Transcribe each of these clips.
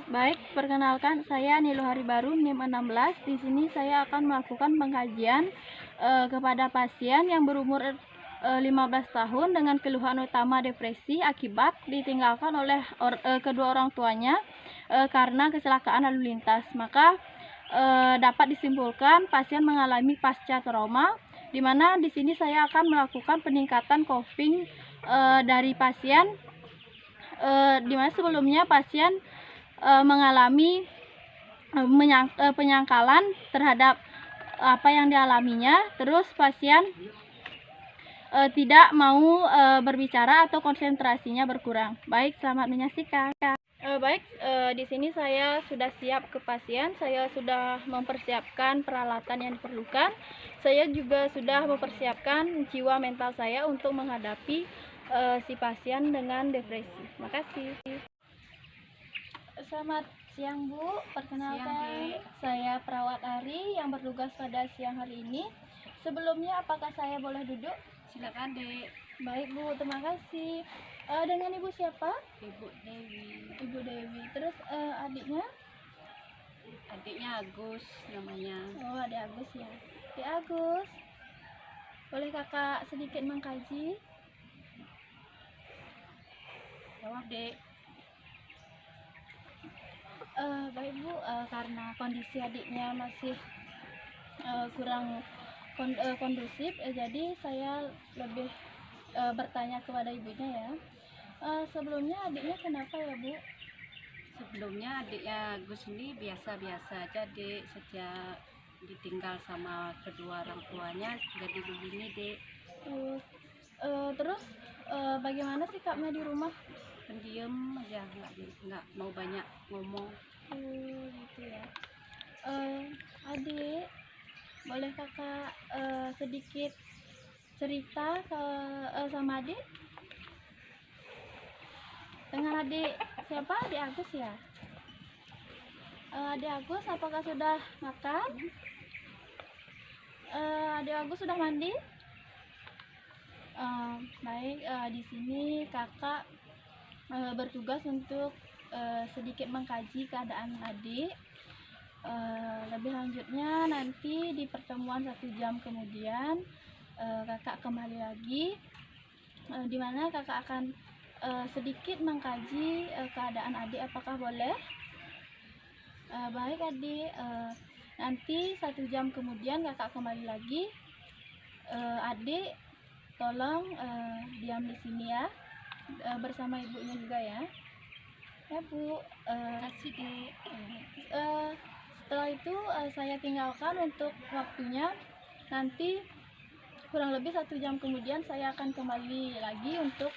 Baik, perkenalkan saya Nilu Hari Baru NIM 16. Di sini saya akan melakukan pengkajian kepada pasien yang berumur 15 tahun dengan keluhan utama depresi akibat ditinggalkan oleh kedua orang tuanya karena kecelakaan lalu lintas. Maka dapat disimpulkan pasien mengalami pasca trauma, di mana di sini saya akan melakukan peningkatan coping dari pasien, di mana sebelumnya pasien mengalami penyangkalan terhadap apa yang dialaminya, terus pasien tidak mau berbicara atau konsentrasinya berkurang. Baik, selamat menyaksikan. Baik, di sini saya sudah siap ke pasien, saya sudah mempersiapkan peralatan yang diperlukan, saya juga sudah mempersiapkan jiwa mental saya untuk menghadapi si pasien dengan depresi. Makasih. Selamat siang Bu, perkenalkan saya perawat Ari yang bertugas pada siang hari ini. Sebelumnya apakah saya boleh duduk? Silakan Dek. Baik Bu, terima kasih. Dengan Ibu siapa? Ibu Dewi. Ibu Dewi. Terus adiknya? Adiknya Agus namanya. Oh, adik Agus ya. Adik Agus, boleh kakak sedikit mengkaji? Jawab Dek. Baik Bu, karena kondisi adiknya masih kurang kondusif, jadi saya lebih bertanya kepada ibunya ya. Sebelumnya adiknya kenapa ya Bu? Sebelumnya adiknya Agus ini biasa-biasa aja Dek. Sejak ditinggal sama kedua orang tuanya jadi begini Dek. Terus bagaimana sikapnya di rumah? Pendiam aja, nggak mau banyak ngomong. Gitu ya. Adik, boleh kakak sedikit cerita sama adik? Dengan adik siapa? Adik Agus ya? Adik Agus, apakah sudah makan? Adik Agus sudah mandi? Baik, di sini kakak bertugas untuk sedikit mengkaji keadaan adik. Lebih lanjutnya nanti di pertemuan 1 jam kemudian kakak kembali lagi, di mana kakak akan sedikit mengkaji keadaan adik. Apakah boleh? Baik adik, nanti 1 jam kemudian kakak kembali lagi. Adik tolong diam di sini ya, bersama ibunya juga ya. Ya Bu, Kasih Dek. setelah itu saya tinggalkan untuk waktunya. Nanti kurang lebih 1 jam kemudian saya akan kembali lagi untuk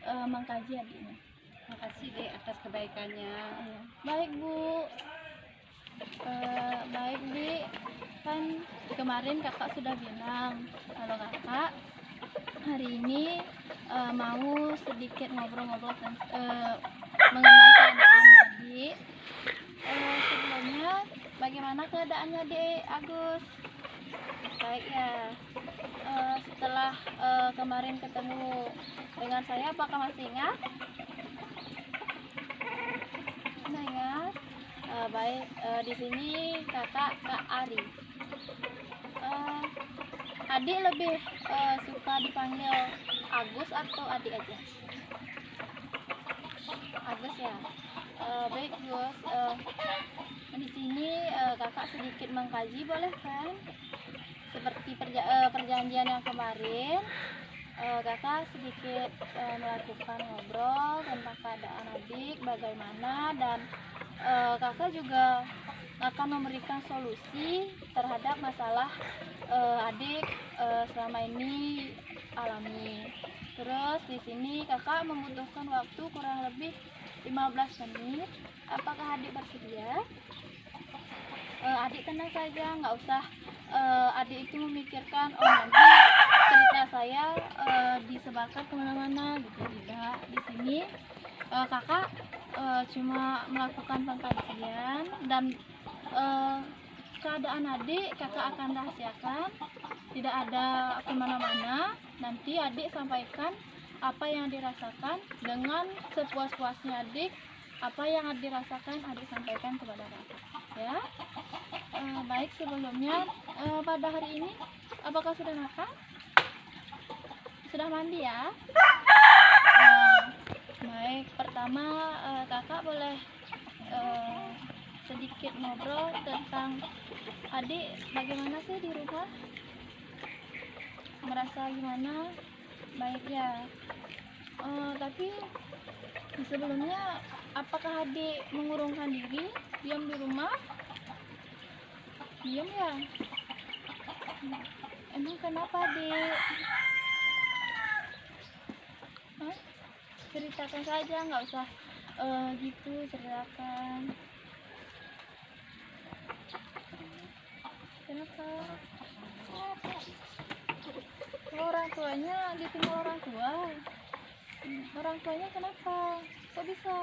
mengkaji adiknya. Makasih Dek atas kebaikannya. Baik Bu, baik Di, kan kemarin kakak sudah bilang kalau kakak hari ini mau sedikit ngobrol-ngobrol mengenai keadaan adik. Sebelumnya bagaimana keadaannya Dek Agus? Baik ya. Setelah kemarin ketemu dengan saya, apakah masih ingat? Ingat? Baik, di sini kakak Kak Ari. Adik lebih suka dipanggil Agus atau adik aja? Agus ya. Baik Gus, di sini kakak sedikit mengkaji, boleh kan? Seperti perjanjian yang kemarin, kakak sedikit melakukan ngobrol tentang keadaan adik bagaimana, dan kakak juga akan memberikan solusi terhadap masalah adik selama ini alami. Terus di sini kakak membutuhkan waktu kurang lebih 15 menit. Apakah adik bersedia? Adik tenang saja, nggak usah adik itu memikirkan nanti cerita saya disebarkan kemana-mana gitu, tidak. Di sini kakak cuma melakukan pengkajian, dan keadaan adik kakak akan rahasiakan, tidak ada kemana-mana. Nanti adik sampaikan apa yang dirasakan dengan sepuas-puasnya adik apa yang adik rasakan adik sampaikan kepada kakak ya. Baik, sebelumnya pada hari ini apakah sudah makan? Sudah mandi ya? Baik, pertama kakak boleh sedikit ngobrol tentang adik bagaimana sih di rumah? Merasa gimana? Baik ya. Tapi sebelumnya apakah adik mengurungkan diri, diam di rumah? Diam ya? Emang kenapa adik? Hah? Ceritakan saja, nggak usah gitu, ceritakan. Kenapa? Orang tuanya ditinggal orang tua. Orang tuanya kenapa? Kok bisa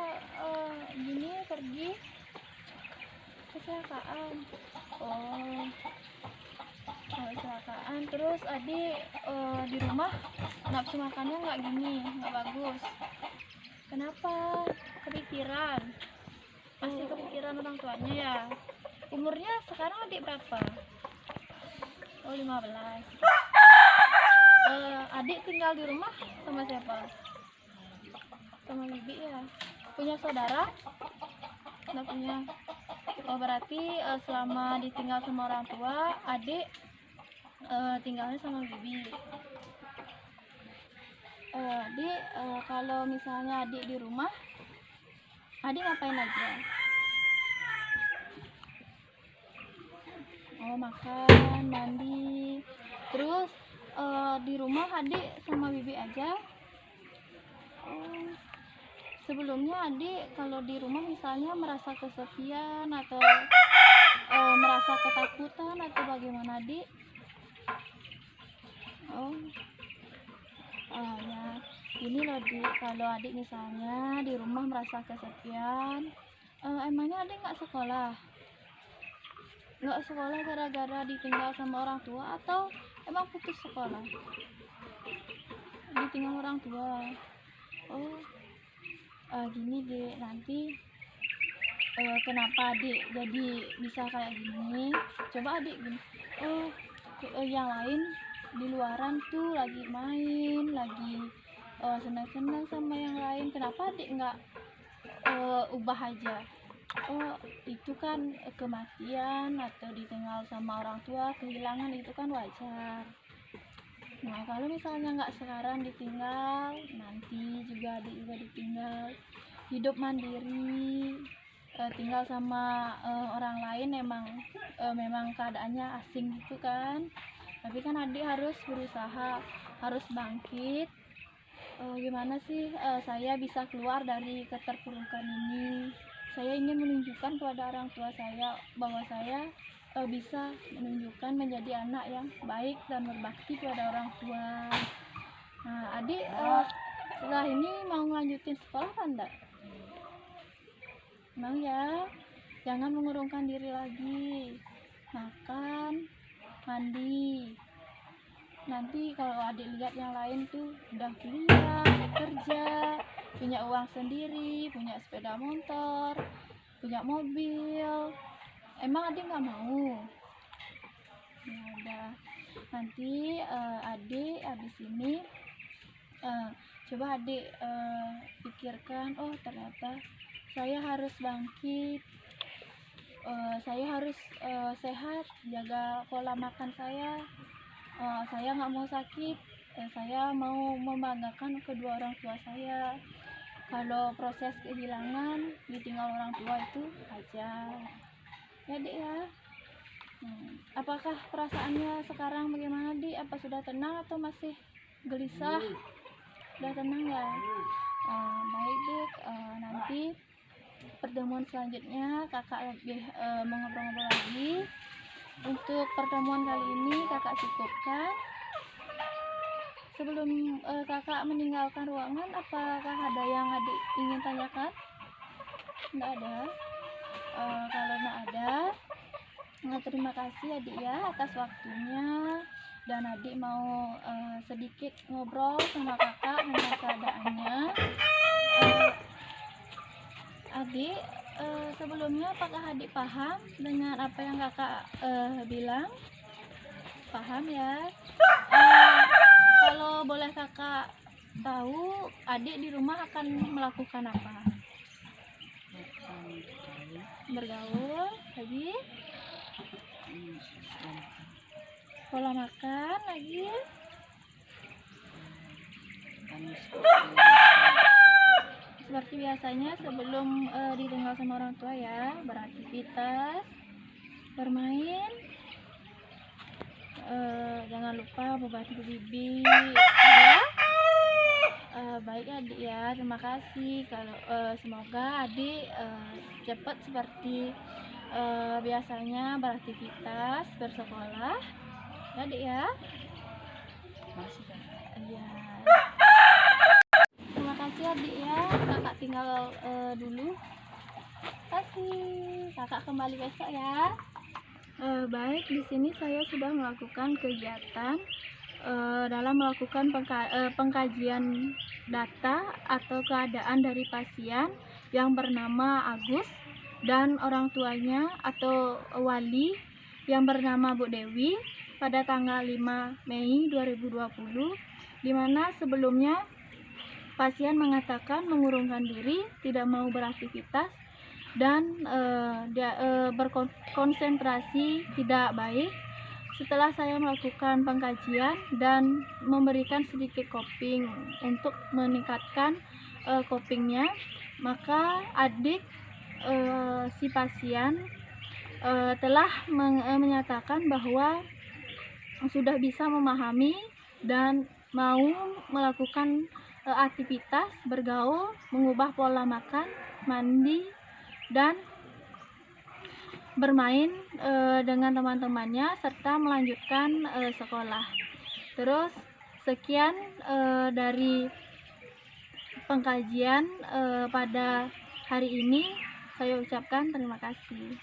gini pergi? Kecelakaan. Oh, kecelakaan. Terus adik di rumah nafsu makannya nggak gini, nggak bagus. Kenapa? Kepikiran. Masih kepikiran orang tuanya ya. Umurnya sekarang adik berapa? Oh, 15. Adik tinggal di rumah sama siapa? Sama bibi ya. Punya saudara? Nggak punya. Oh, berarti selama ditinggal sama orang tua, adik tinggalnya sama bibi. Adik kalau misalnya adik di rumah, adik ngapain aja? Oh, makan, mandi. Terus di rumah adik sama bibi aja. Oh, sebelumnya adik kalau di rumah misalnya merasa kesepian atau merasa ketakutan atau bagaimana adik? Oh, ya ini loh Dik, kalau adik misalnya di rumah merasa kesepian, emangnya adik nggak sekolah? Nggak sekolah gara-gara ditinggal sama orang tua atau emang putus sekolah? Ditinggal orang tua. Oh, gini Dek, nanti kenapa adik jadi bisa kayak gini? Coba adik gini, yang lain di luaran tuh lagi main, lagi senang-senang sama yang lain. Kenapa adik nggak ubah aja? Oh, itu kan kematian atau ditinggal sama orang tua, kehilangan itu kan wajar. Nah, kalau misalnya nggak sekarang ditinggal, nanti juga adik juga ditinggal. Hidup mandiri, tinggal sama orang lain memang keadaannya asing gitu kan. Tapi kan adik harus berusaha, harus bangkit. Gimana sih saya bisa keluar dari keterpurukan ini? Saya ingin menunjukkan kepada orang tua saya bahwa saya bisa menunjukkan menjadi anak yang baik dan berbakti kepada orang tua. Nah, adik setelah ini mau ngelanjutin sekolah kan enggak? Mau ya? Jangan mengurungkan diri lagi. Makan, mandi. Nanti kalau adik lihat yang lain tuh udah kuliah, kerja, punya uang sendiri, punya sepeda motor, punya mobil, emang adik nggak mau? Ya udah, nanti adik habis ini coba adik pikirkan, oh ternyata saya harus bangkit, saya harus sehat, jaga pola makan saya nggak mau sakit, saya mau membanggakan kedua orang tua saya. Kalau proses kehilangan ditinggal orang tua itu wajar ya Dik ya. Apakah perasaannya sekarang bagaimana Dik? Apa sudah tenang atau masih gelisah? Sudah tenang ya? Baik Dik, nanti pertemuan selanjutnya kakak lebih mengobrol-ngobrol lagi. Untuk pertemuan kali ini kakak cukupkan. Sebelum kakak meninggalkan ruangan, apakah ada yang adik ingin tanyakan? Tidak ada. Kalau tidak ada, terima kasih adik ya atas waktunya, dan adik mau sedikit ngobrol sama kakak tentang keadaannya. sebelumnya apakah adik paham dengan apa yang kakak bilang? Paham ya? Kalau boleh kakak tahu, adik di rumah akan melakukan apa? Bergaul, lagi pola makan, lagi seperti biasanya sebelum ditinggal sama orang tua ya, beraktivitas, bermain, jangan lupa membasuh bibi ya. Baik adik ya, terima kasih. Kalau semoga adik cepat seperti biasanya beraktivitas, bersekolah ya adik ya. Ya. Terima kasih adik ya, kakak tinggal dulu. Kasih, kakak kembali besok ya. Baik, di sini saya sudah melakukan kegiatan dalam melakukan pengkajian data atau keadaan dari pasien yang bernama Agus dan orang tuanya atau wali yang bernama Bu Dewi pada tanggal 5 Mei 2020, di mana sebelumnya pasien mengatakan mengurungkan diri, tidak mau beraktivitas dan berkonsentrasi tidak baik. Setelah saya melakukan pengkajian dan memberikan sedikit coping untuk meningkatkan copingnya, maka adik si pasien telah menyatakan bahwa sudah bisa memahami dan mau melakukan aktivitas, bergaul, mengubah pola makan, mandi, dan bermain dengan teman-temannya serta melanjutkan sekolah. Terus sekian dari pengkajian pada hari ini, saya ucapkan terima kasih.